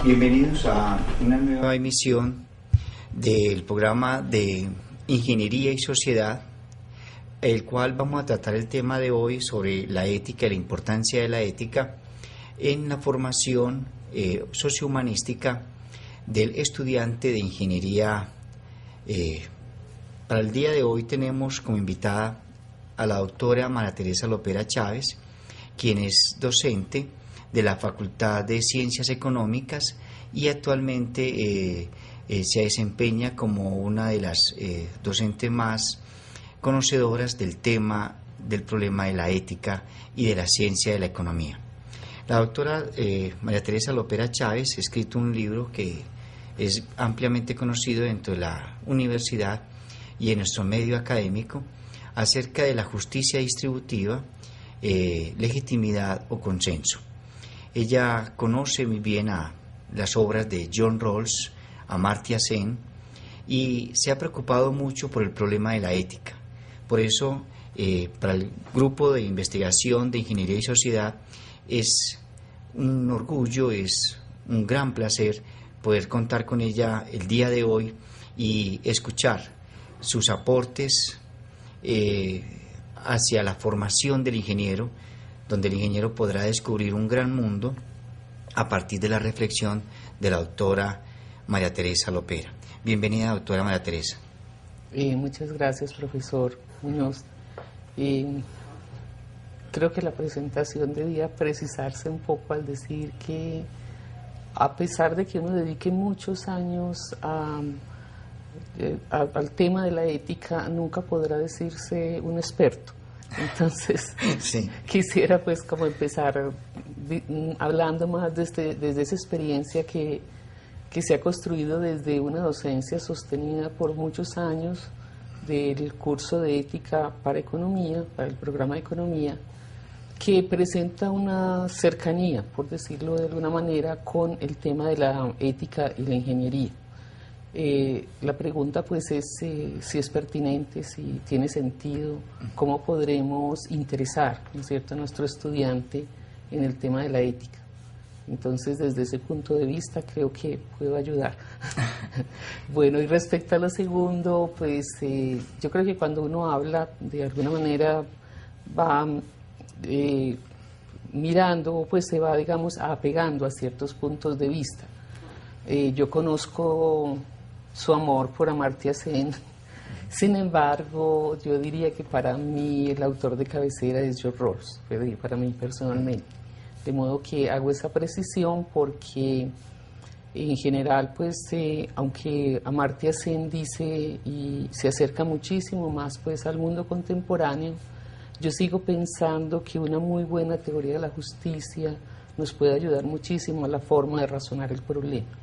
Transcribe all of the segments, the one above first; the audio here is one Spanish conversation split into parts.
Bienvenidos a una nueva emisión del programa de Ingeniería y Sociedad, el cual vamos a tratar el tema de hoy sobre la ética y la importancia de la ética en la formación sociohumanística del estudiante de ingeniería. Para el día de hoy tenemos como invitada a la doctora María Teresa Lopera Chávez, quien es docente de la Facultad de Ciencias Económicas y actualmente se desempeña como una de las docentes más conocedoras del tema del problema de la ética y de la ciencia de la economía. La doctora María Teresa Lopera Chávez ha escrito un libro que es ampliamente conocido dentro de la universidad y en nuestro medio académico acerca de la justicia distributiva, legitimidad o consenso. Ella conoce muy bien a las obras de John Rawls, Amartya Sen, y se ha preocupado mucho por el problema de la ética. Por eso, para el grupo de investigación de Ingeniería y Sociedad, es un orgullo, es un gran placer poder contar con ella el día de hoy y escuchar sus aportes hacia la formación del ingeniero, donde el ingeniero podrá descubrir un gran mundo a partir de la reflexión de la doctora María Teresa Lopera. Bienvenida, doctora María Teresa. Muchas gracias, profesor Muñoz. Creo que la presentación debía precisarse un poco al decir que a pesar de que uno dedique muchos años al tema de la ética, nunca podrá decirse un experto. Entonces, sí. Quisiera pues como empezar hablando más desde esa experiencia que se ha construido desde una docencia sostenida por muchos años del curso de ética para economía, para el programa de economía, que presenta una cercanía, por decirlo de alguna manera, con el tema de la ética y la ingeniería. La pregunta pues es si es pertinente, si tiene sentido, cómo podremos interesar, ¿no es cierto?, a nuestro estudiante en el tema de la ética. Entonces, desde ese punto de vista creo que puedo ayudar. Bueno, y respecto a lo segundo, pues yo creo que cuando uno habla, de alguna manera va mirando, pues se va, digamos, apegando a ciertos puntos de vista. Yo conozco su amor por Amartya Sen. Sin embargo, yo diría que para mí el autor de cabecera es John Rawls, para mí personalmente. De modo que hago esa precisión porque en general, pues, aunque Amartya Sen dice y se acerca muchísimo más pues al mundo contemporáneo, yo sigo pensando que una muy buena teoría de la justicia nos puede ayudar muchísimo a la forma de razonar el problema.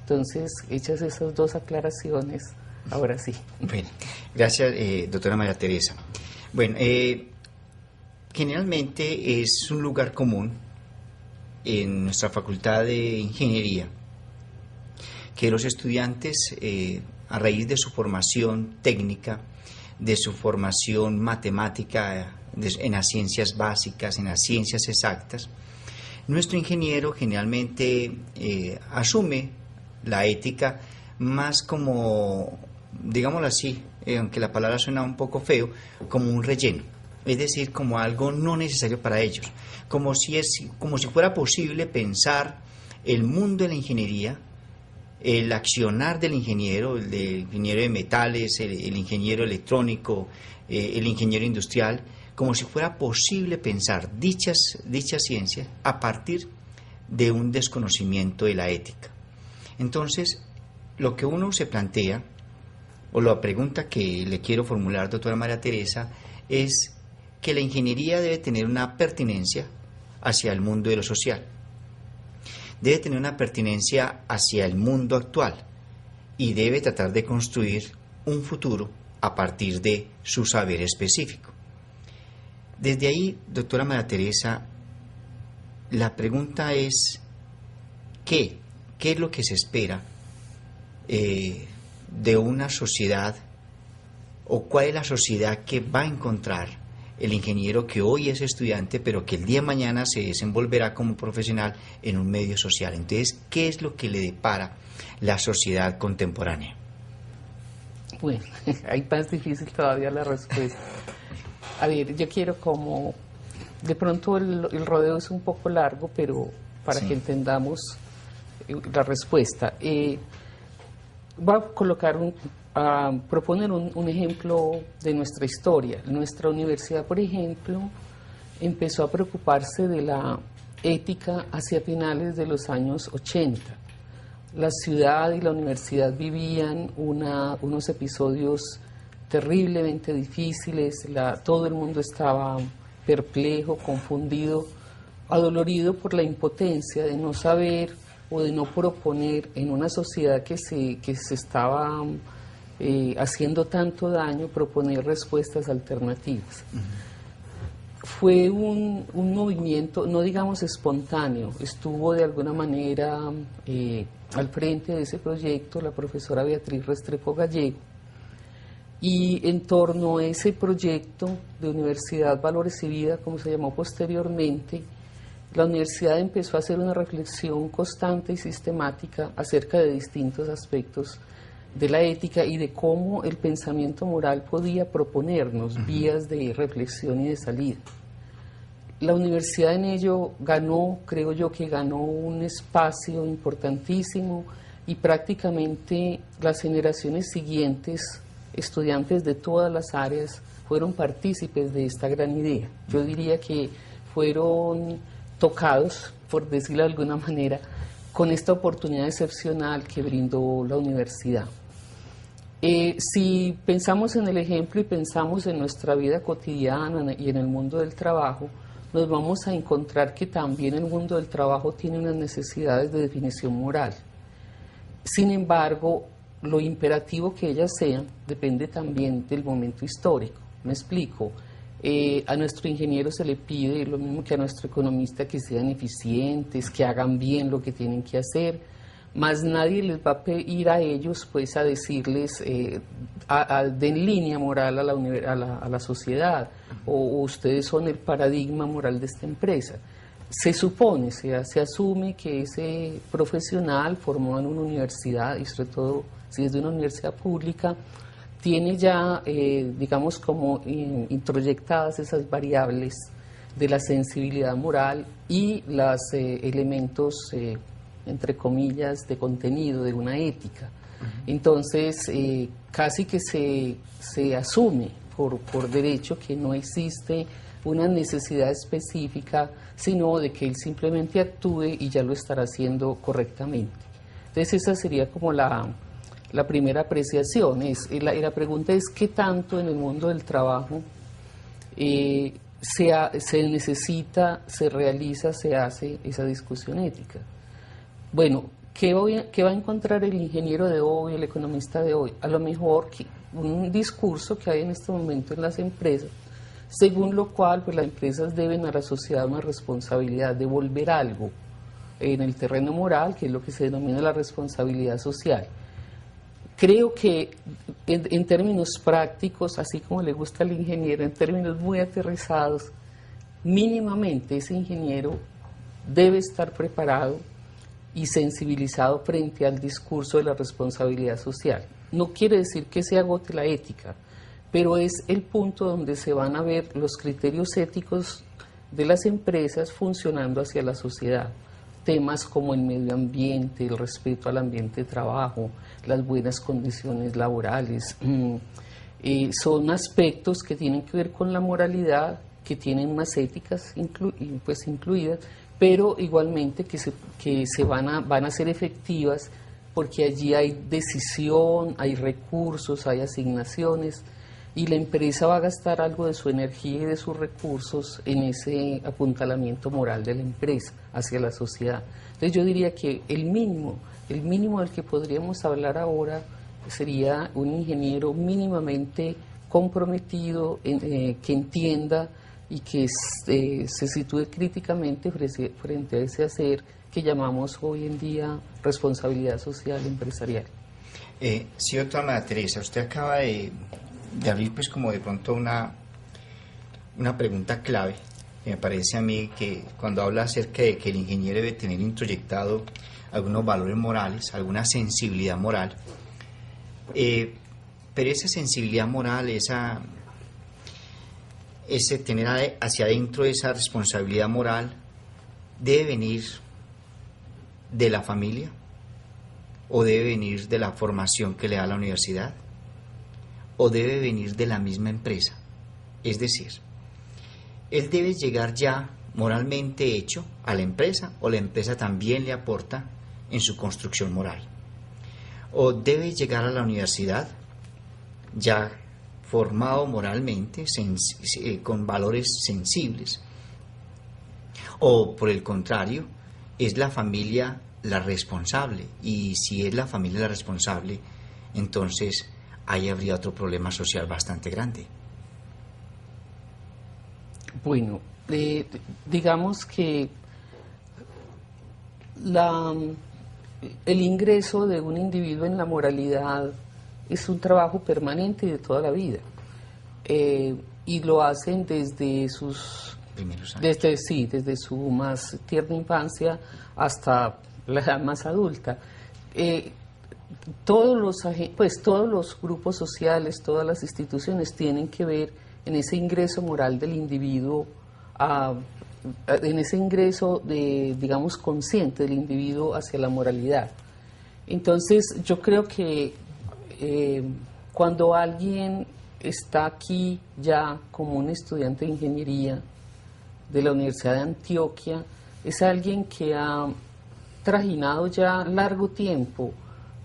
Entonces, hechas esas dos aclaraciones, ahora sí. Bueno, gracias, doctora María Teresa. Bueno, generalmente es un lugar común en nuestra Facultad de Ingeniería que los estudiantes, a raíz de su formación técnica, de su formación matemática en las ciencias básicas, en las ciencias exactas, nuestro ingeniero generalmente asume la ética más como, digámoslo así, aunque la palabra suena un poco feo, como un relleno, es decir, como algo no necesario para ellos, como si fuera posible pensar el mundo de la ingeniería, el accionar del ingeniero, el del ingeniero de metales, el ingeniero electrónico, el ingeniero industrial, como si fuera posible pensar dichas ciencias a partir de un desconocimiento de la ética. Entonces, lo que uno se plantea, o la pregunta que le quiero formular, doctora María Teresa, es que la ingeniería debe tener una pertinencia hacia el mundo de lo social, debe tener una pertinencia hacia el mundo actual y debe tratar de construir un futuro a partir de su saber específico. Desde ahí, doctora María Teresa, la pregunta es, ¿qué es lo que se espera de una sociedad, o cuál es la sociedad que va a encontrar el ingeniero que hoy es estudiante, pero que el día de mañana se desenvolverá como profesional en un medio social. Entonces, ¿qué es lo que le depara la sociedad contemporánea? Bueno, ahí más difícil todavía la respuesta. A ver, yo quiero como, de pronto el rodeo es un poco largo, pero para que entendamos la respuesta. Voy a colocar a proponer un ejemplo de nuestra historia. Nuestra universidad, por ejemplo, empezó a preocuparse de la ética hacia finales de los años 80. La ciudad y la universidad vivían unos episodios terriblemente difíciles, todo el mundo estaba perplejo, confundido, adolorido por la impotencia de no saber o de no proponer en una sociedad que se estaba haciendo tanto daño, proponer respuestas alternativas. Fue un movimiento, no digamos espontáneo, estuvo de alguna manera al frente de ese proyecto la profesora Beatriz Restrepo Gallego, y en torno a ese proyecto de Universidad Valores y Vida, como se llamó posteriormente, la universidad empezó a hacer una reflexión constante y sistemática acerca de distintos aspectos de la ética y de cómo el pensamiento moral podía proponernos vías de reflexión y de salida. La universidad en ello ganó, creo yo que ganó un espacio importantísimo, y prácticamente las generaciones siguientes, estudiantes de todas las áreas, fueron partícipes de esta gran idea. Yo diría que fueron tocados, por decirlo de alguna manera, con esta oportunidad excepcional que brindó la universidad. Si pensamos en el ejemplo y pensamos en nuestra vida cotidiana y en el mundo del trabajo, nos vamos a encontrar que también el mundo del trabajo tiene unas necesidades de definición moral. Sin embargo, lo imperativo que ellas sean depende también del momento histórico. Me explico. A nuestro ingeniero se le pide lo mismo que a nuestro economista, que sean eficientes, que hagan bien lo que tienen que hacer, más nadie les va a pedir a ellos pues a decirles den línea moral a la sociedad, o ustedes son el paradigma moral de esta empresa. Se supone, se asume que ese profesional formado en una universidad, y sobre todo si es de una universidad pública, tiene ya, digamos, como introyectadas esas variables de la sensibilidad moral y los elementos, entre comillas, de contenido, de una ética. Entonces, casi que se asume por derecho que no existe una necesidad específica, sino de que él simplemente actúe y ya lo estará haciendo correctamente. Entonces, esa sería como la primera apreciación. La pregunta es: ¿qué tanto en el mundo del trabajo se necesita, se realiza, se hace esa discusión ética? Bueno, ¿qué va a encontrar el ingeniero de hoy, el economista de hoy? A lo mejor un discurso que hay en este momento en las empresas, según lo cual pues las empresas deben a la sociedad una responsabilidad, devolver algo en el terreno moral, que es lo que se denomina la responsabilidad social. Creo que en términos prácticos, así como le gusta al ingeniero, en términos muy aterrizados, mínimamente ese ingeniero debe estar preparado y sensibilizado frente al discurso de la responsabilidad social. No quiere decir que se agote la ética, pero es el punto donde se van a ver los criterios éticos de las empresas funcionando hacia la sociedad. Temas como el medio ambiente, el respeto al ambiente de trabajo, las buenas condiciones laborales, son aspectos que tienen que ver con la moralidad, que tienen unas éticas incluidas, pero igualmente que van a ser efectivas, porque allí hay decisión, hay recursos, hay asignaciones, y la empresa va a gastar algo de su energía y de sus recursos en ese apuntalamiento moral de la empresa hacia la sociedad. Entonces yo diría que el mínimo del que podríamos hablar ahora sería un ingeniero mínimamente comprometido, que entienda y que se sitúe críticamente frente a ese hacer que llamamos hoy en día responsabilidad social empresarial. Sí, doctora María Teresa, usted acaba de abrir pues como de pronto una una pregunta clave. Me parece a mí que cuando habla acerca de que el ingeniero debe tener introyectado algunos valores morales, alguna sensibilidad moral, pero esa sensibilidad moral, ese tener hacia adentro esa responsabilidad moral, debe venir de la familia o debe venir de la formación que le da la universidad o debe venir de la misma empresa. Es decir, él debe llegar ya moralmente hecho a la empresa o la empresa también le aporta en su construcción moral. O debe llegar a la universidad ya formado moralmente, con valores sensibles. O por el contrario, es la familia la responsable. Y si es la familia la responsable, entonces ahí habría otro problema social bastante grande. Bueno, digamos que el ingreso de un individuo en la moralidad es un trabajo permanente de toda la vida, y lo hacen desde sus primeros años. Desde su más tierna infancia hasta la edad más adulta. Todos los grupos sociales, todas las instituciones tienen que ver en ese ingreso moral del individuo, en ese ingreso digamos, consciente del individuo hacia la moralidad. Entonces, yo creo que cuando alguien está aquí ya como un estudiante de ingeniería de la Universidad de Antioquia, es alguien que ha trajinado ya largo tiempo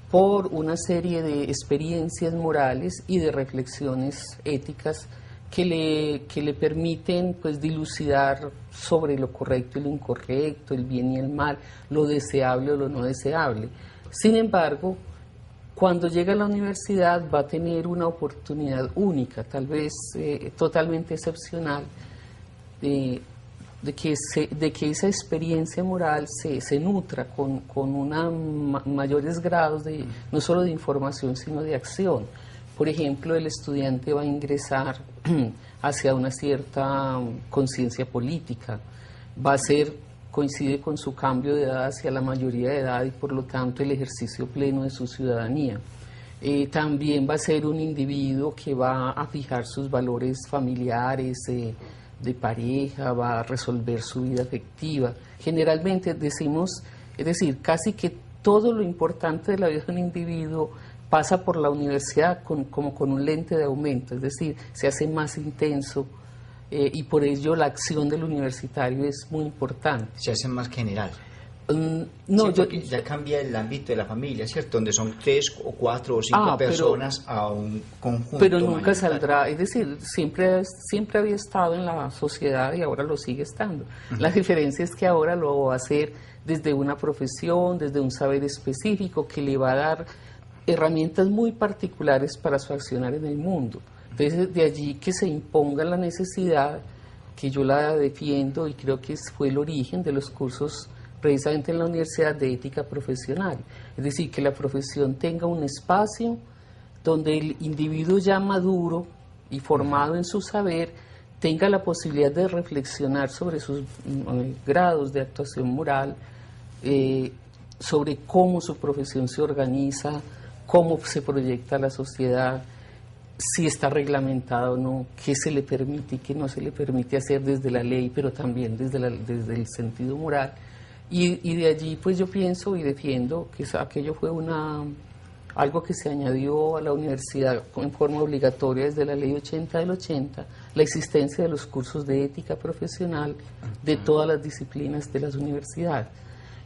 por una serie de experiencias morales y de reflexiones éticas que le permiten, pues, dilucidar sobre lo correcto y lo incorrecto, el bien y el mal, lo deseable o lo no deseable. Sin embargo, cuando llega a la universidad va a tener una oportunidad única, tal vez totalmente excepcional, de que esa experiencia moral se nutra con mayores grados no solo de información, sino de acción. Por ejemplo, el estudiante va a ingresar hacia una cierta conciencia política, coincide con su cambio de edad hacia la mayoría de edad y por lo tanto el ejercicio pleno de su ciudadanía. También va a ser un individuo que va a fijar sus valores familiares, de pareja, va a resolver su vida afectiva. Generalmente decimos, es decir, casi que todo lo importante de la vida de un individuo pasa por la universidad como con un lente de aumento, es decir, se hace más intenso, y por ello la acción del universitario es muy importante. Se hace más general. No, sí, ya cambia el ámbito de la familia, ¿cierto? Donde son 3 o 4 o 5 personas a un conjunto. Pero nunca saldrá, es decir, siempre había estado en la sociedad y ahora lo sigue estando. La diferencia es que ahora lo va a hacer desde una profesión, desde un saber específico que le va a dar herramientas muy particulares para su accionar en el mundo. Entonces, de allí que se imponga la necesidad, que yo la defiendo y creo que fue el origen de los cursos precisamente en la Universidad de Ética Profesional. Es decir, que la profesión tenga un espacio donde el individuo ya maduro y formado en su saber tenga la posibilidad de reflexionar sobre sus grados de actuación moral, sobre cómo su profesión se organiza, cómo se proyecta a la sociedad, si está reglamentada o no, qué se le permite y qué no se le permite hacer desde la ley, pero también desde el sentido moral. Y de allí pues yo pienso y defiendo que aquello fue algo que se añadió a la universidad en forma obligatoria desde la ley 80 del 80, la existencia de los cursos de ética profesional de todas las disciplinas de las universidades.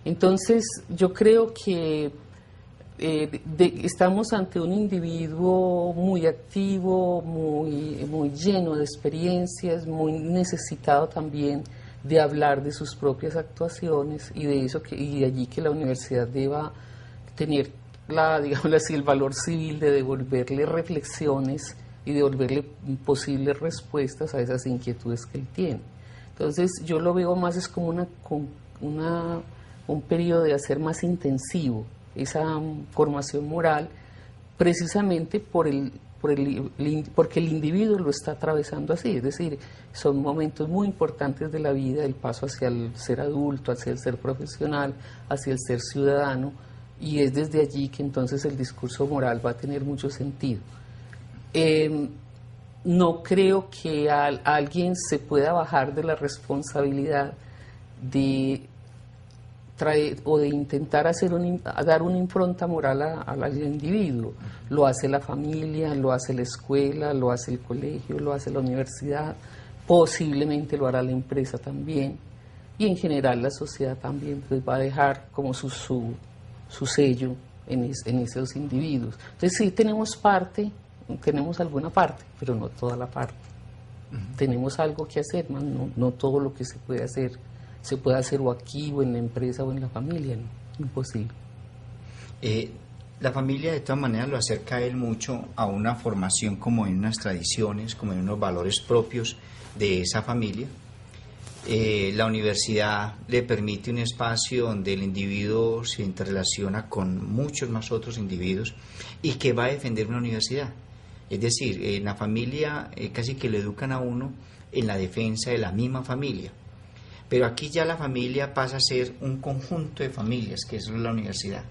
Entonces yo creo que estamos ante un individuo muy activo, muy lleno de experiencias, muy necesitado también de hablar de sus propias actuaciones y de allí que la universidad deba tener digamos así, el valor civil de devolverle reflexiones y devolverle posibles respuestas a esas inquietudes que él tiene. Entonces yo lo veo más es como un periodo de hacer más intensivo esa formación moral, precisamente por porque el individuo lo está atravesando así, es decir, son momentos muy importantes de la vida, el paso hacia el ser adulto, hacia el ser profesional, hacia el ser ciudadano, y es desde allí que entonces el discurso moral va a tener mucho sentido. No creo que alguien se pueda bajar de la responsabilidad de o de intentar dar una impronta moral al individuo. Lo hace la familia, lo hace la escuela, lo hace el colegio, lo hace la universidad, posiblemente lo hará la empresa también, y en general la sociedad también pues va a dejar como su sello en esos individuos. Entonces sí tenemos alguna parte, pero no toda la parte. Tenemos algo que hacer, no todo lo que se puede hacer o aquí, o en la empresa, o en la familia, ¿no? Imposible. La familia de todas maneras lo acerca a él mucho a una formación como en unas tradiciones, como en unos valores propios de esa familia. La universidad le permite un espacio donde el individuo se interrelaciona con muchos más otros individuos y que va a defender una universidad. Es decir, en la familia casi que lo educan a uno en la defensa de la misma familia. Pero aquí ya la familia pasa a ser un conjunto de familias, que es la universidad,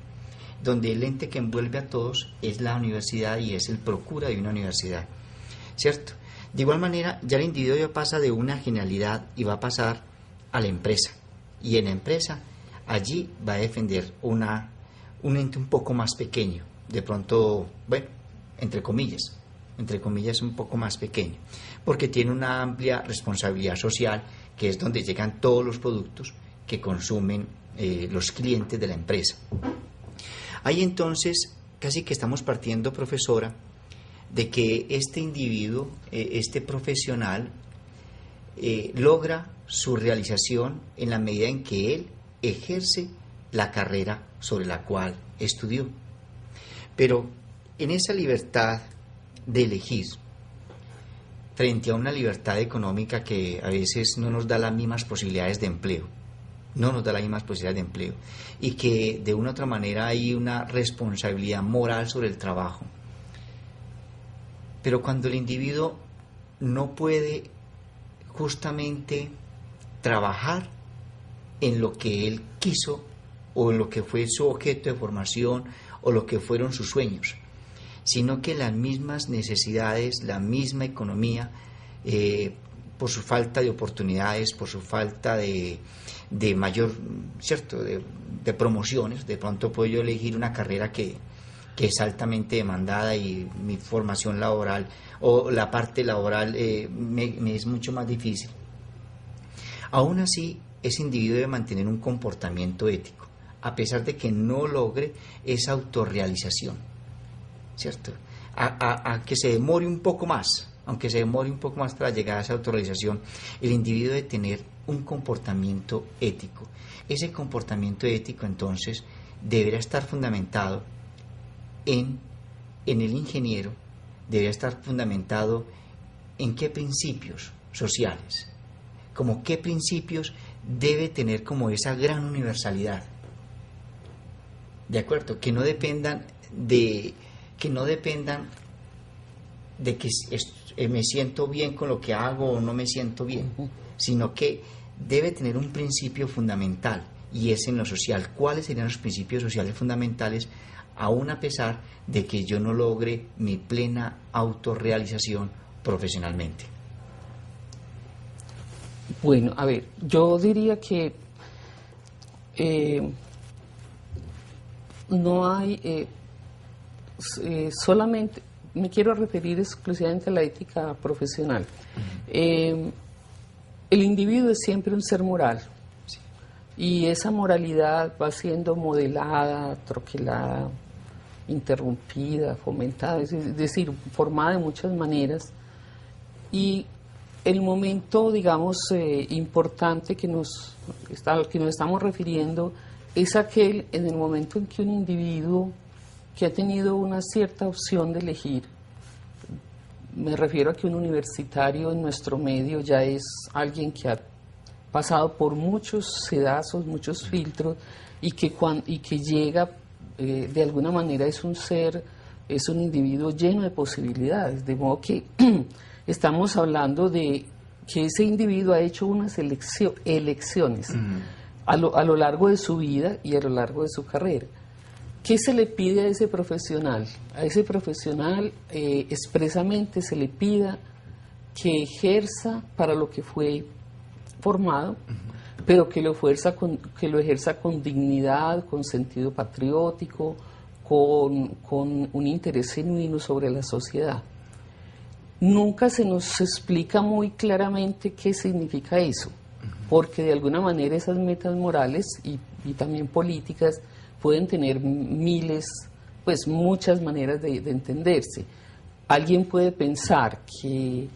donde el ente que envuelve a todos es la universidad y es el procura de una universidad, ¿cierto? De igual manera, ya el individuo ya pasa de una generalidad y va a pasar a la empresa. Y en la empresa, allí va a defender un ente un poco más pequeño, de pronto, bueno, entre comillas un poco más pequeño, porque tiene una amplia responsabilidad social, que es donde llegan todos los productos que consumen los clientes de la empresa. Ahí entonces casi que estamos partiendo, profesora, de que este individuo, este profesional, logra su realización en la medida en que él ejerce la carrera sobre la cual estudió. Pero en esa libertad de elegir, frente a una libertad económica que a veces no nos da las mismas posibilidades de empleo, y que de una u otra manera hay una responsabilidad moral sobre el trabajo. Pero cuando el individuo no puede justamente trabajar en lo que él quiso, o en lo que fue su objeto de formación, o lo que fueron sus sueños, sino que las mismas necesidades, la misma economía, por su falta de oportunidades, por su falta de mayor, ¿cierto?, de promociones, de pronto puedo yo elegir una carrera que es altamente demandada y mi formación laboral o la parte laboral me es mucho más difícil. Aún así, ese individuo debe mantener un comportamiento ético, a pesar de que no logre esa autorrealización, ¿cierto? A que se demore un poco más, aunque se demore un poco más para llegar a esa autorrealización, el individuo debe tener un comportamiento ético. Ese comportamiento ético, entonces, deberá estar fundamentado en el ingeniero, deberá estar fundamentado en qué principios sociales, como qué principios debe tener como esa gran universalidad, ¿de acuerdo? Que no dependan de que me siento bien con lo que hago o no me siento bien, sino que debe tener un principio fundamental, y es en lo social. ¿Cuáles serían los principios sociales fundamentales, aún a pesar de que yo no logre mi plena autorrealización profesionalmente? Bueno, a ver, yo diría que no hay... solamente me quiero referir exclusivamente a la ética profesional. El individuo es siempre un ser moral, sí, y esa moralidad va siendo modelada, troquelada, interrumpida, fomentada, es decir, formada de muchas maneras, y el momento, digamos, importante que nos estamos refiriendo es aquel en el momento en que un individuo que ha tenido una cierta opción de elegir, me refiero a que un universitario en nuestro medio ya es alguien que ha pasado por muchos sedazos, muchos filtros, y que llega, de alguna manera es un ser es un individuo lleno de posibilidades, de modo que estamos hablando de que ese individuo ha hecho unas elecciones a lo largo de su vida y a lo largo de su carrera. ¿Qué se le pide a ese profesional? A ese profesional expresamente se le pida que ejerza para lo que fue formado, pero que lo ejerza con dignidad, con sentido patriótico, con un interés genuino sobre la sociedad. Nunca se nos explica muy claramente qué significa eso, porque de alguna manera esas metas morales y también políticas pueden tener muchas maneras de entenderse. Alguien puede pensar que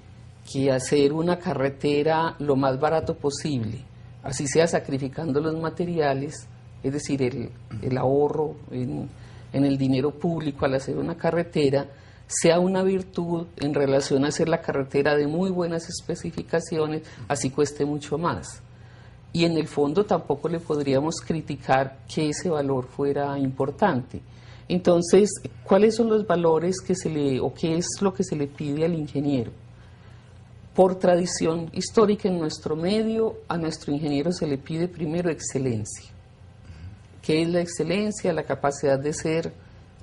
hacer una carretera lo más barato posible, así sea sacrificando los materiales, es decir, el ahorro en el dinero público al hacer una carretera, sea una virtud en relación a hacer la carretera de muy buenas especificaciones, así cueste mucho más. Y en el fondo tampoco le podríamos criticar que ese valor fuera importante. Entonces, ¿cuáles son los valores o qué es lo que se le pide al ingeniero? Por tradición histórica en nuestro medio, a nuestro ingeniero se le pide primero excelencia. ¿Qué es la excelencia? La capacidad de ser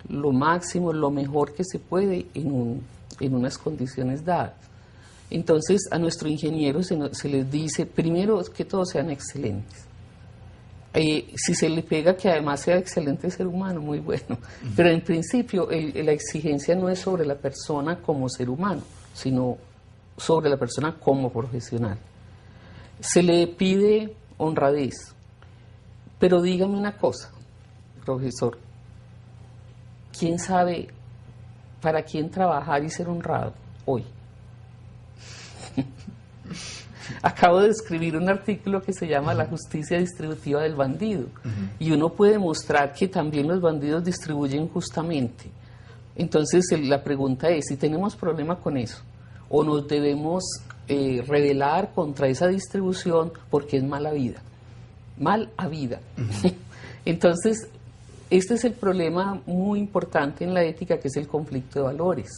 lo máximo, lo mejor que se puede en unas condiciones dadas. Entonces, a nuestro ingeniero se les dice, primero, que todos sean excelentes. Si se le pega que además sea excelente ser humano, muy bueno. Pero en principio, la exigencia no es sobre la persona como ser humano, sino sobre la persona como profesional. Se le pide honradez. Pero dígame una cosa, profesor, ¿quién sabe para quién trabajar y ser honrado hoy? Acabo de escribir un artículo que se llama La justicia distributiva del bandido, y uno puede mostrar que también los bandidos distribuyen justamente. Entonces la pregunta es, si tenemos problema con eso, o nos debemos rebelar contra esa distribución porque es mala vida. Mal a vida. Entonces, este es el problema muy importante en la ética, que es el conflicto de valores.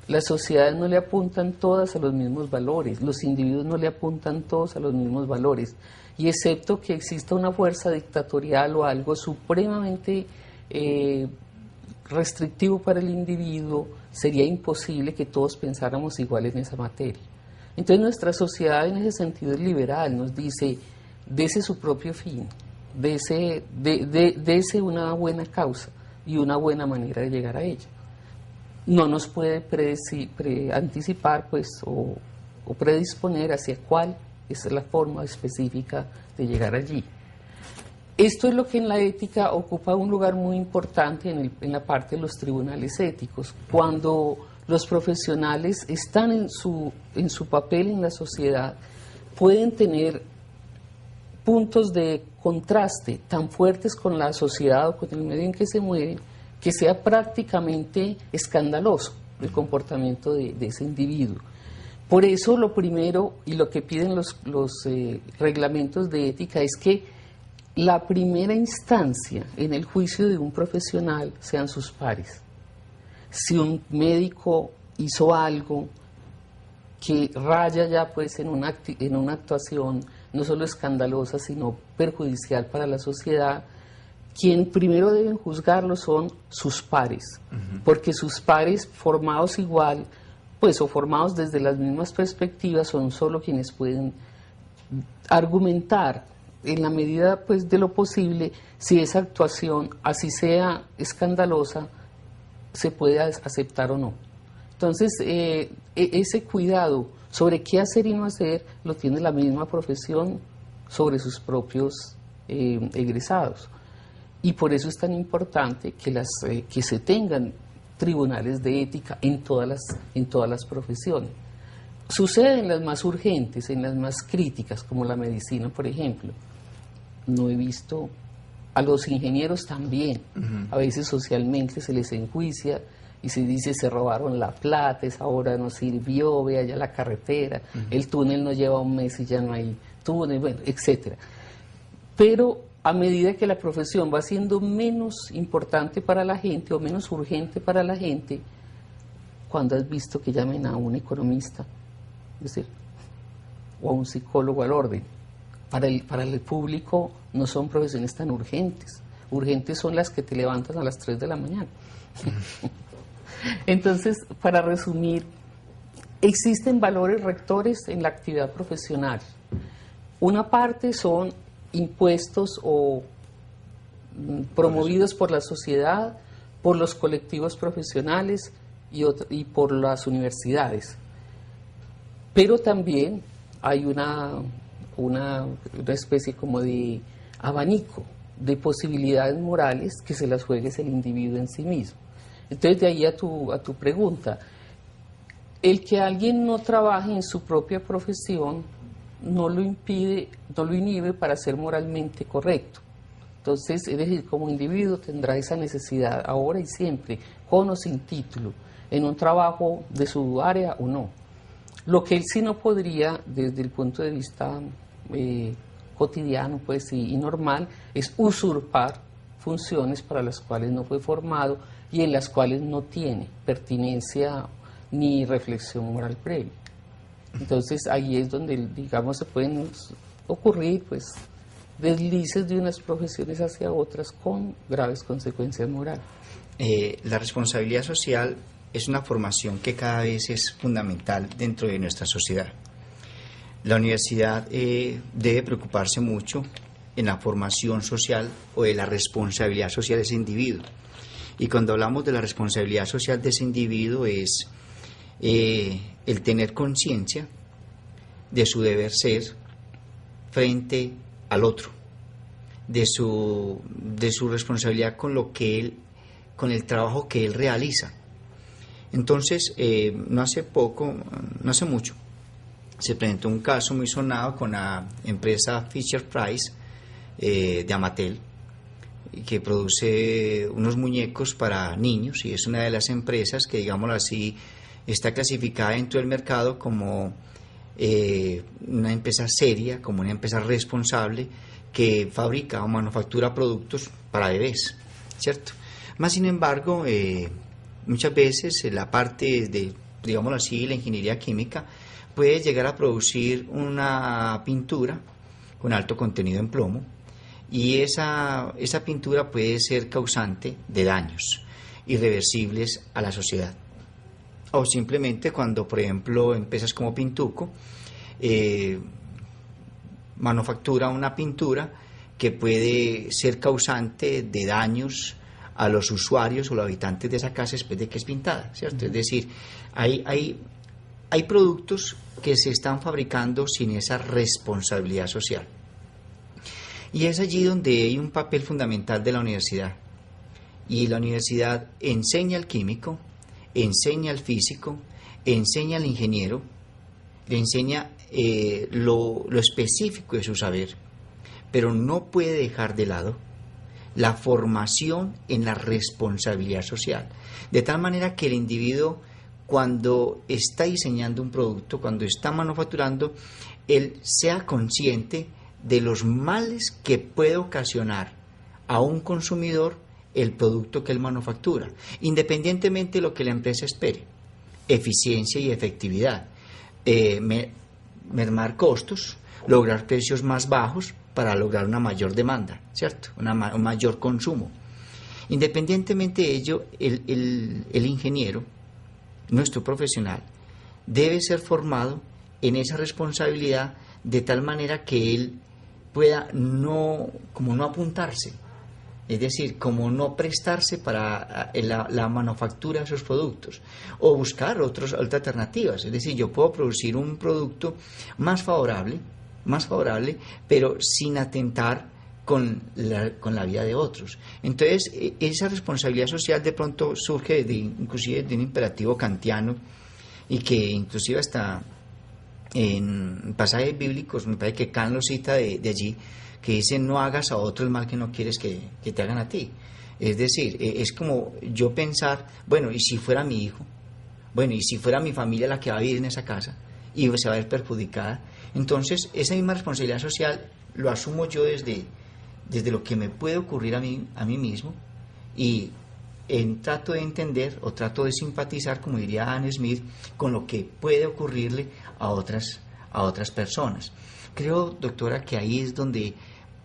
Las sociedades no le apuntan todas a los mismos valores, los individuos no le apuntan todos a los mismos valores, y excepto que exista una fuerza dictatorial o algo supremamente restrictivo para el individuo, sería imposible que todos pensáramos igual en esa materia. Entonces nuestra sociedad en ese sentido es liberal, nos dice, dese su propio fin, dese una buena causa y una buena manera de llegar a ella. No nos puede anticipar o predisponer hacia cuál es la forma específica de llegar allí. Esto es lo que en la ética ocupa un lugar muy importante en la parte de los tribunales éticos. Cuando los profesionales están en su papel en la sociedad, pueden tener puntos de contraste tan fuertes con la sociedad o con el medio en que se mueven, que sea prácticamente escandaloso el comportamiento de ese individuo. Por eso lo primero y lo que piden los reglamentos de ética es que la primera instancia en el juicio de un profesional sean sus pares. Si un médico hizo algo que raya ya pues en una actuación no solo escandalosa, sino perjudicial para la sociedad, quien primero deben juzgarlo son sus pares, porque sus pares formados igual, pues o formados desde las mismas perspectivas, son solo quienes pueden argumentar en la medida pues de lo posible si esa actuación, así sea escandalosa, se puede aceptar o no. Entonces, ese cuidado sobre qué hacer y no hacer lo tiene la misma profesión sobre sus propios egresados. Y por eso es tan importante que se tengan tribunales de ética en todas las profesiones. Sucede en las más urgentes, en las más críticas, como la medicina, por ejemplo. No he visto a los ingenieros también. A veces socialmente se les enjuicia y se dice se robaron la plata, esa obra no sirvió, vea ya la carretera, el túnel no lleva un mes y ya no hay túnel, bueno, etcétera. Pero a medida que la profesión va siendo menos importante para la gente o menos urgente para la gente, cuando has visto que llamen a un economista, es decir, o a un psicólogo al orden. Para el público no son profesiones tan urgentes. Urgentes son las que te levantan a las 3 de la mañana. Entonces, para resumir, existen valores rectores en la actividad profesional. Una parte son impuestos o promovidos por la sociedad, por los colectivos profesionales y por las universidades. Pero también hay una especie como de abanico de posibilidades morales que se las juegue el individuo en sí mismo. Entonces, de ahí a tu pregunta, el que alguien no trabaje en su propia profesión no lo inhibe para ser moralmente correcto. Entonces, es decir, como individuo tendrá esa necesidad ahora y siempre, con o sin título, en un trabajo de su área o no. Lo que él sí no podría, desde el punto de vista cotidiano pues, y normal, es usurpar funciones para las cuales no fue formado y en las cuales no tiene pertinencia ni reflexión moral previa. Entonces ahí es donde, digamos, se pueden ocurrir pues deslices de unas profesiones hacia otras con graves consecuencias morales. La responsabilidad social es una formación que cada vez es fundamental dentro de nuestra sociedad. La universidad debe preocuparse mucho en la formación social o de la responsabilidad social de ese individuo. Y cuando hablamos de la responsabilidad social de ese individuo es el tener conciencia de su deber ser frente al otro, de su responsabilidad con el trabajo que él realiza. Entonces, no hace mucho, se presentó un caso muy sonado con la empresa Fisher Price de Amatel, que produce unos muñecos para niños, y es una de las empresas que, digámoslo así, está clasificada dentro del mercado como una empresa seria, como una empresa responsable que fabrica o manufactura productos para bebés, ¿cierto? Más sin embargo, muchas veces la parte de, digámoslo así, la ingeniería química puede llegar a producir una pintura con alto contenido en plomo, y esa pintura puede ser causante de daños irreversibles a la sociedad. O simplemente cuando, por ejemplo, empresas como Pintuco manufactura una pintura que puede ser causante de daños a los usuarios o los habitantes de esa casa después de que es pintada, ¿cierto? Es decir, hay productos que se están fabricando sin esa responsabilidad social. Y es allí donde hay un papel fundamental de la universidad. Y la universidad enseña al químico, enseña al físico, enseña al ingeniero, le enseña lo específico de su saber, pero no puede dejar de lado la formación en la responsabilidad social. De tal manera que el individuo, cuando está diseñando un producto, cuando está manufacturando, él sea consciente de los males que puede ocasionar a un consumidor el producto que él manufactura, independientemente de lo que la empresa espere: eficiencia y efectividad, mermar costos, lograr precios más bajos para lograr una mayor demanda, ¿cierto? Un mayor consumo. Independientemente de ello, el ingeniero, nuestro profesional, debe ser formado en esa responsabilidad de tal manera que él pueda no apuntarse, es decir, como no prestarse para la manufactura de esos productos, o buscar otras alternativas. Es decir, yo puedo producir un producto más favorable, pero sin atentar con la vida de otros. Entonces, esa responsabilidad social de pronto surge inclusive de un imperativo kantiano, y que inclusive hasta en pasajes bíblicos, me parece que Kant lo cita de allí, que dice: no hagas a otro el mal que no quieres que te hagan a ti. Es decir, es como yo pensar, bueno, ¿y si fuera mi hijo? Bueno, ¿y si fuera mi familia la que va a vivir en esa casa y se va a ver perjudicada? Entonces, esa misma responsabilidad social lo asumo yo desde desde lo que me puede ocurrir a mí mismo, y trato de entender o trato de simpatizar, como diría Anne Smith, con lo que puede ocurrirle a otras personas. Creo, doctora, que ahí es donde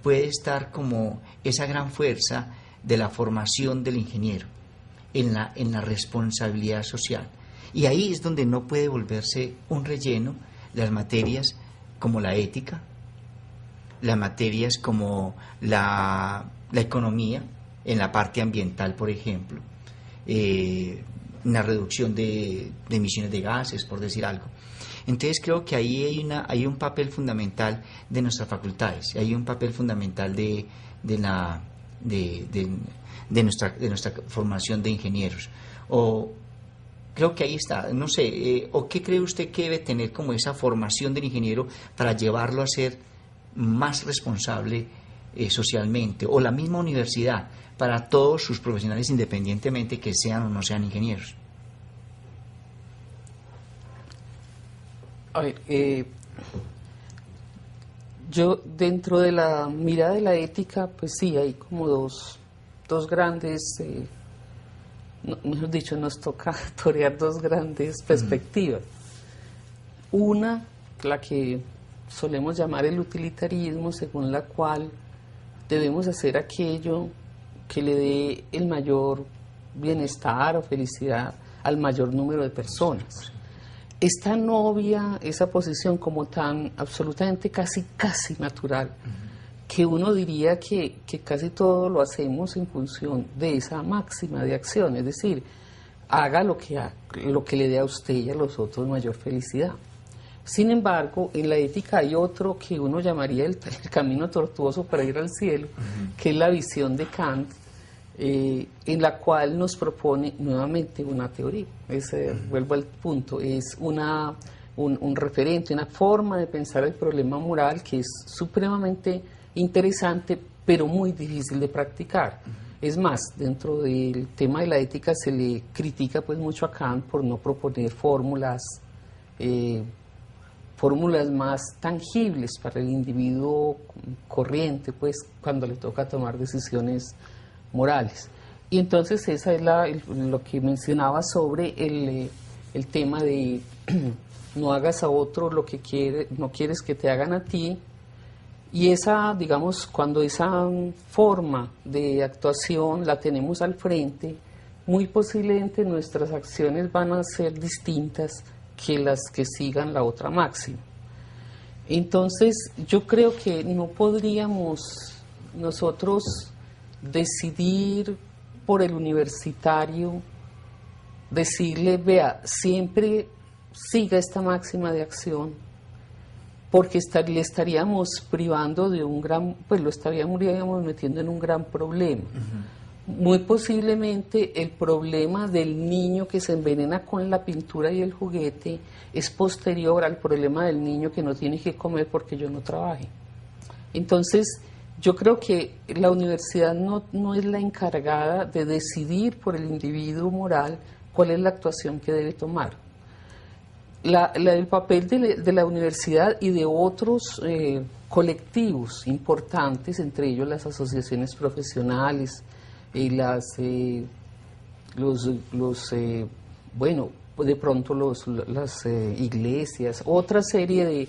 puede estar como esa gran fuerza de la formación del ingeniero, en la responsabilidad social. Y ahí es donde no puede volverse un relleno las materias como la ética, las materias como la economía, en la parte ambiental, por ejemplo, una reducción de emisiones de gases, por decir algo. Entonces creo que ahí hay un papel fundamental de nuestras facultades, hay un papel fundamental de nuestra formación de ingenieros. Creo que ahí está, no sé, ¿o qué cree usted que debe tener como esa formación del ingeniero para llevarlo a ser más responsable socialmente, o la misma universidad para todos sus profesionales, independientemente que sean o no sean ingenieros? A ver, yo dentro de la mirada de la ética, pues sí, hay como dos grandes, mejor dicho, nos toca torear dos grandes perspectivas. Una, la que solemos llamar el utilitarismo, según la cual debemos hacer aquello que le dé el mayor bienestar o felicidad al mayor número de personas. Es tan obvia esa posición, como tan absolutamente casi natural, que uno diría que casi todo lo hacemos en función de esa máxima de acción, es decir, haga lo que le dé a usted y a los otros mayor felicidad. Sin embargo, en la ética hay otro que uno llamaría el camino tortuoso para ir al cielo, que es la visión de Kant, en la cual nos propone nuevamente una teoría. Vuelvo al punto, es un referente, una forma de pensar el problema moral que es supremamente interesante, pero muy difícil de practicar. Es más, dentro del tema de la ética se le critica pues mucho a Kant por no proponer fórmulas más tangibles para el individuo corriente, pues cuando le toca tomar decisiones morales. Y entonces esa es lo que mencionaba sobre el tema de no hagas a otro lo que no quieres que te hagan a ti. Y esa, digamos, cuando esa forma de actuación la tenemos al frente, muy posiblemente nuestras acciones van a ser distintas que las que sigan la otra máxima. Entonces, yo creo que no podríamos nosotros decidir por el universitario, decirle, vea, siempre siga esta máxima de acción, porque le estaríamos privando de lo estaríamos metiendo en un gran problema. Muy posiblemente el problema del niño que se envenena con la pintura y el juguete es posterior al problema del niño que no tiene que comer porque yo no trabaje. Entonces, yo creo que la universidad no es la encargada de decidir por el individuo moral cuál es la actuación que debe tomar. El papel de la universidad y de otros colectivos importantes, entre ellos las asociaciones profesionales, de pronto las iglesias, otra serie de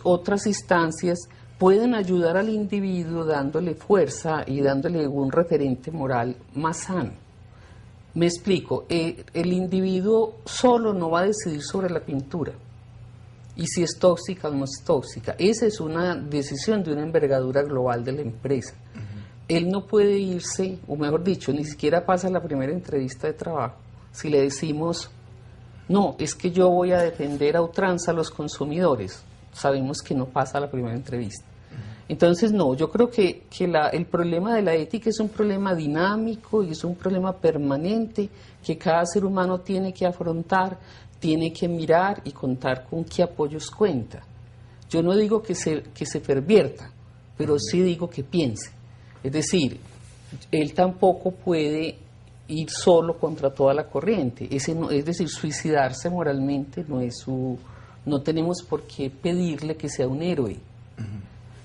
otras instancias pueden ayudar al individuo dándole fuerza y dándole un referente moral más sano. Me explico, el individuo solo no va a decidir sobre la pintura y si es tóxica o no es tóxica. Esa es una decisión de una envergadura global de la empresa. Él no puede irse, o mejor dicho, ni siquiera pasa la primera entrevista de trabajo si le decimos, no, es que yo voy a defender a ultranza a los consumidores. Sabemos que no pasa la primera entrevista. Entonces, no, yo creo que el problema de la ética es un problema dinámico y es un problema permanente que cada ser humano tiene que afrontar, tiene que mirar y contar con qué apoyos cuenta. Yo no digo que se pervierta, pero sí digo que piense. Es decir, él tampoco puede ir solo contra toda la corriente. Es decir, suicidarse moralmente no tenemos por qué pedirle que sea un héroe.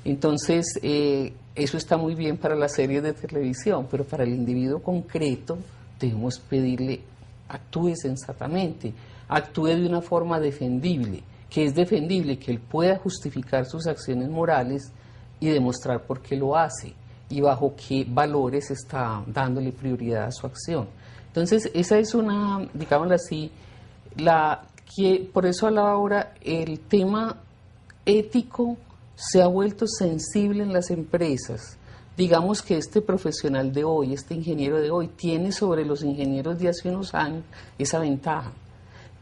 Entonces, eso está muy bien para las series de televisión, pero para el individuo concreto debemos pedirle, actúe sensatamente, actúe de una forma defendible, que es defendible, que él pueda justificar sus acciones morales y demostrar por qué lo hace y bajo qué valores está dándole prioridad a su acción. Entonces, esa es una, digámoslo así, por eso a la hora el tema ético se ha vuelto sensible en las empresas. Digamos que este profesional de hoy, este ingeniero de hoy, tiene sobre los ingenieros de hace unos años esa ventaja,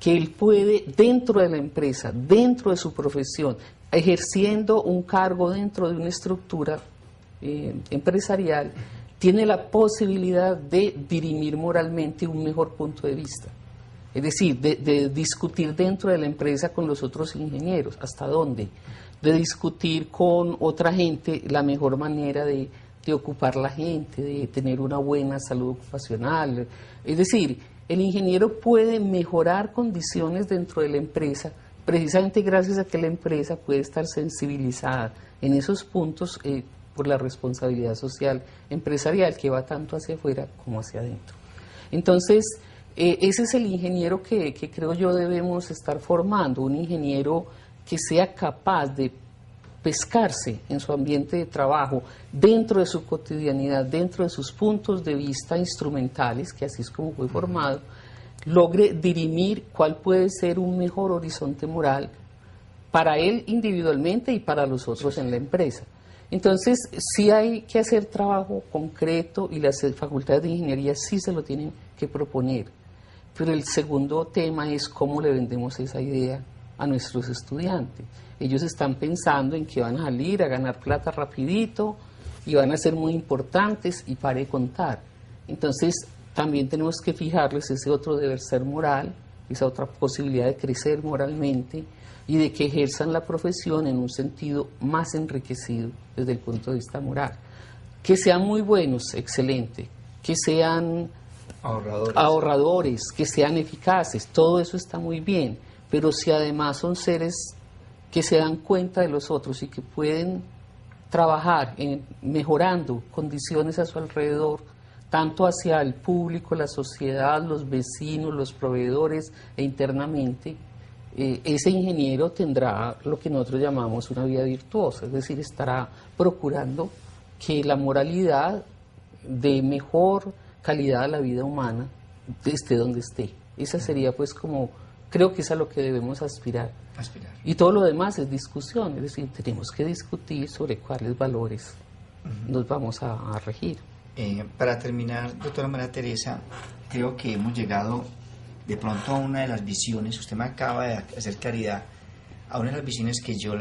que él puede, dentro de la empresa, dentro de su profesión, ejerciendo un cargo dentro de una estructura empresarial, tiene la posibilidad de dirimir moralmente un mejor punto de vista. Es decir, de discutir dentro de la empresa con los otros ingenieros, hasta dónde, de discutir con otra gente la mejor manera de ocupar la gente, de tener una buena salud ocupacional. Es decir, el ingeniero puede mejorar condiciones dentro de la empresa, precisamente gracias a que la empresa puede estar sensibilizada en esos puntos por la responsabilidad social empresarial que va tanto hacia afuera como hacia adentro. Entonces, ese es el ingeniero que creo yo debemos estar formando, un ingeniero que sea capaz de pescarse en su ambiente de trabajo, dentro de su cotidianidad, dentro de sus puntos de vista instrumentales, que así es como fue formado, logre dirimir cuál puede ser un mejor horizonte moral para él individualmente y para los otros en la empresa. Entonces, sí hay que hacer trabajo concreto y las facultades de ingeniería sí se lo tienen que proponer. Pero el segundo tema es cómo le vendemos esa idea a nuestros estudiantes. Ellos están pensando en que van a salir a ganar plata rapidito y van a ser muy importantes y pare de contar. Entonces, también tenemos que fijarles ese otro deber ser moral, esa otra posibilidad de crecer moralmente y de que ejerzan la profesión en un sentido más enriquecido desde el punto de vista moral. Que sean muy buenos, excelente. Que sean ahorradores, que sean eficaces, todo eso está muy bien. Pero si además son seres que se dan cuenta de los otros y que pueden trabajar en mejorando condiciones a su alrededor, tanto hacia el público, la sociedad, los vecinos, los proveedores e internamente, ese ingeniero tendrá lo que nosotros llamamos una vida virtuosa, es decir, estará procurando que la moralidad dé mejor calidad a la vida humana, esté donde esté. Esa sería pues como, creo que es a lo que debemos aspirar. Y todo lo demás es discusión, es decir, tenemos que discutir sobre cuáles valores nos vamos a regir. Para terminar, doctora María Teresa, creo que hemos llegado de pronto a una de las visiones, usted me acaba de hacer claridad, a una de las visiones que yo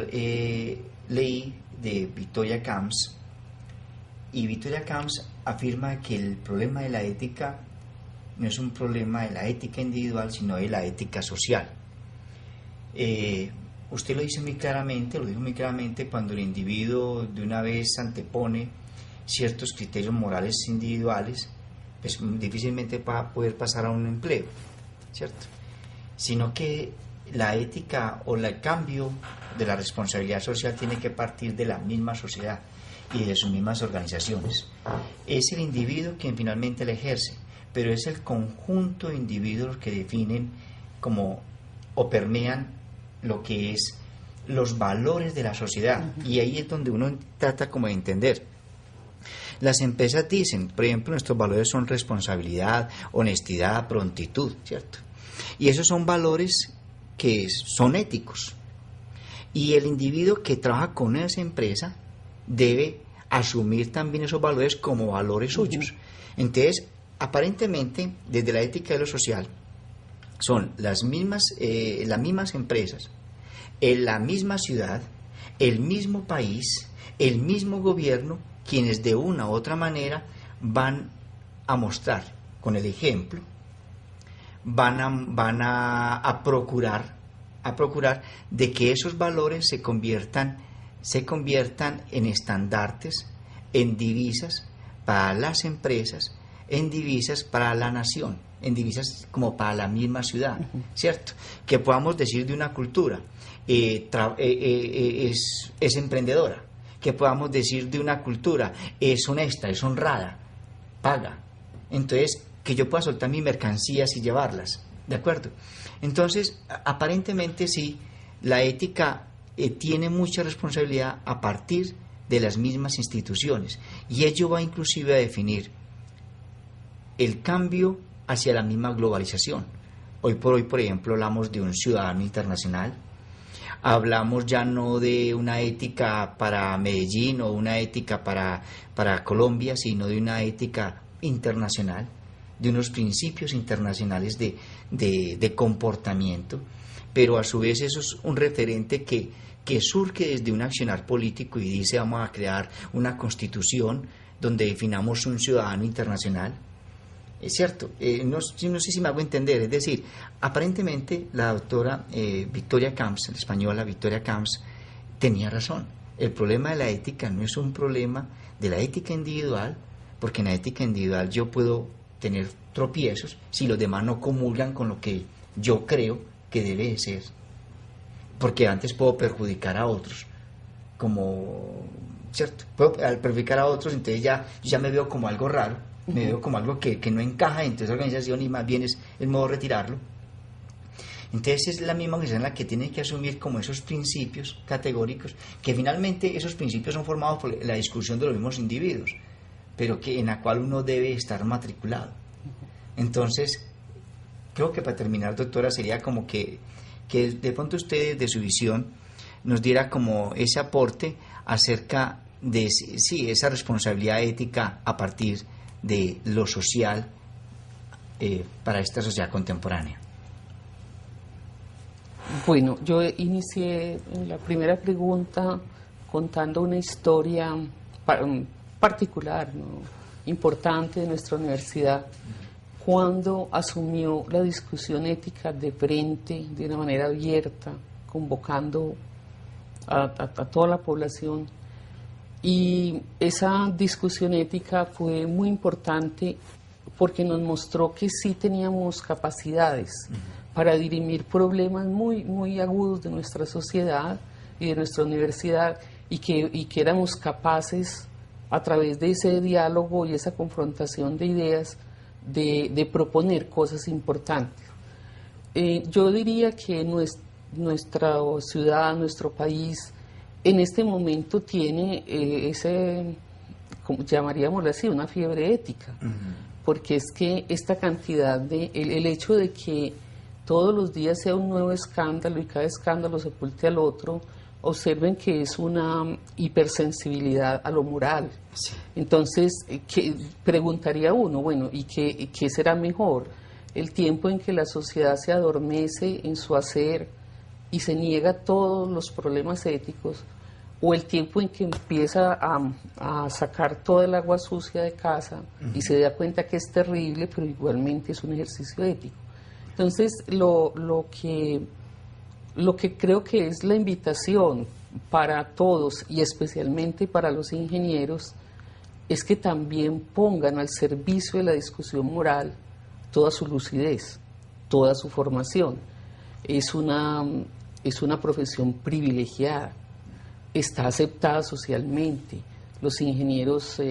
leí de Victoria Camps, y Victoria Camps afirma que el problema de la ética no es un problema de la ética individual, sino de la ética social. Usted lo dice muy claramente, lo dijo muy claramente, cuando el individuo de una vez antepone ciertos criterios morales individuales, pues difícilmente va a poder pasar a un empleo, ¿cierto? Sino que la ética o el cambio de la responsabilidad social tiene que partir de la misma sociedad y de sus mismas organizaciones. Es el individuo quien finalmente la ejerce, pero es el conjunto de individuos que definen como o permean lo que es los valores de la sociedad. Y ahí es donde uno trata como de entender. Las empresas dicen, por ejemplo, nuestros valores son responsabilidad, honestidad, prontitud, ¿cierto? Y esos son valores que son éticos. Y el individuo que trabaja con esa empresa debe asumir también esos valores como valores suyos. Entonces, aparentemente, desde la ética de lo social, son las mismas empresas, en la misma ciudad, el mismo país, el mismo gobierno, quienes de una u otra manera van a mostrar con el ejemplo, van a procurar de que esos valores se conviertan en estandartes, en divisas para las empresas, en divisas para la nación, en divisas como para la misma ciudad, ¿cierto? Que podamos decir de una cultura, es emprendedora, que podamos decir de una cultura, es honesta, es honrada, paga. Entonces, que yo pueda soltar mis mercancías y llevarlas, ¿de acuerdo? Entonces, aparentemente sí, la ética tiene mucha responsabilidad a partir de las mismas instituciones, y ello va inclusive a definir el cambio hacia la misma globalización. Hoy por hoy, por ejemplo, hablamos de un ciudadano internacional, hablamos ya no de una ética para Medellín o una ética para Colombia, sino de una ética internacional, de unos principios internacionales de comportamiento, pero a su vez eso es un referente que surge desde un accionar político y dice: vamos a crear una constitución donde definamos un ciudadano internacional. Es cierto, no sé si me hago entender, es decir, aparentemente la doctora Victoria Camps, la española Victoria Camps, tenía razón. El problema de la ética no es un problema de la ética individual, porque en la ética individual yo puedo tener tropiezos si los demás no comulgan con lo que yo creo que debe ser, porque antes puedo perjudicar a otros, como, ¿cierto? Al perjudicar a otros, entonces ya me veo como algo raro, me veo como algo que no encaja en esa organización, y más bien es el modo de retirarlo. Entonces es la misma organización la que tiene que asumir como esos principios categóricos, que finalmente esos principios son formados por la discusión de los mismos individuos, pero en la cual uno debe estar matriculado. Entonces, creo que para terminar, doctora, sería como que de pronto usted, de su visión, nos diera como ese aporte acerca de, sí, esa responsabilidad ética a partir de lo social para esta sociedad contemporánea. Bueno, yo inicié en la primera pregunta contando una historia particular, ¿no?, importante de nuestra universidad, cuando asumió la discusión ética de frente, de una manera abierta, convocando a toda la población. Y esa discusión ética fue muy importante porque nos mostró que sí teníamos capacidades para dirimir problemas muy, muy agudos de nuestra sociedad y de nuestra universidad, y que éramos capaces, a través de ese diálogo y esa confrontación de ideas, de proponer cosas importantes. Yo diría que nuestra ciudad, nuestro país, en este momento tiene como llamaríamoslo así, una fiebre ética, porque es que esta cantidad el hecho de que todos los días sea un nuevo escándalo y cada escándalo sepulte al otro, observen que es una hipersensibilidad a lo moral. Sí. Entonces, preguntaría uno, bueno, ¿y qué será mejor? ¿El tiempo en que la sociedad se adormece en su hacer y se niega todos los problemas éticos, o el tiempo en que empieza a sacar toda el agua sucia de casa y se da cuenta que es terrible, pero igualmente es un ejercicio ético? Entonces, lo que creo que es la invitación para todos, y especialmente para los ingenieros, es que también pongan al servicio de la discusión moral toda su lucidez, toda su formación. Es una profesión privilegiada, está aceptada socialmente, los ingenieros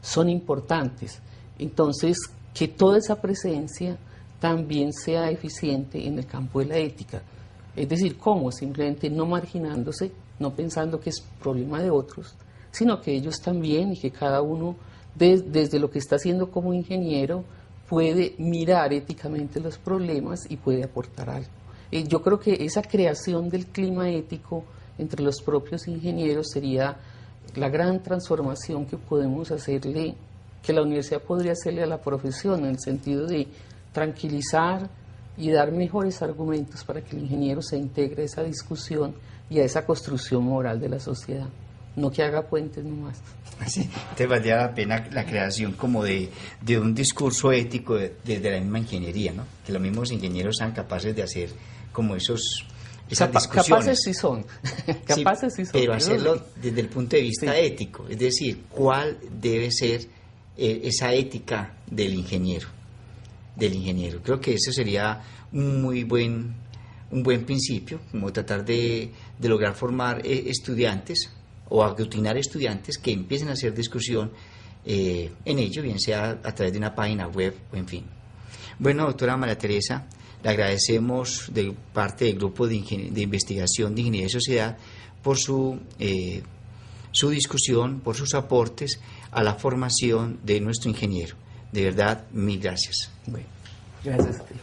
son importantes. Entonces, que toda esa presencia también sea eficiente en el campo de la ética. Es decir, ¿cómo? Simplemente no marginándose, no pensando que es problema de otros, sino que ellos también, y que cada uno, desde lo que está haciendo como ingeniero, puede mirar éticamente los problemas y puede aportar algo. Yo creo que esa creación del clima ético entre los propios ingenieros sería la gran transformación que podemos hacerle, que la universidad podría hacerle a la profesión, en el sentido de tranquilizar y dar mejores argumentos para que el ingeniero se integre a esa discusión y a esa construcción moral de la sociedad, no que haga puentes nomás. Sí, te valdría la pena la creación como de un discurso ético desde la misma ingeniería, ¿no? Que los mismos ingenieros sean capaces de hacer como esas discusiones. Capaces sí son, capaces sí son. Pero hacerlo desde el punto de vista ético, es decir, cuál debe ser esa ética del ingeniero. Creo que eso sería un buen principio, como tratar de lograr formar estudiantes o aglutinar estudiantes que empiecen a hacer discusión en ello, bien sea a través de una página web o en fin. Bueno, doctora María Teresa, le agradecemos de parte del Grupo de Investigación de Ingeniería y Sociedad por su discusión, por sus aportes a la formación de nuestro ingeniero. De verdad, mil gracias. Bueno, gracias a ti.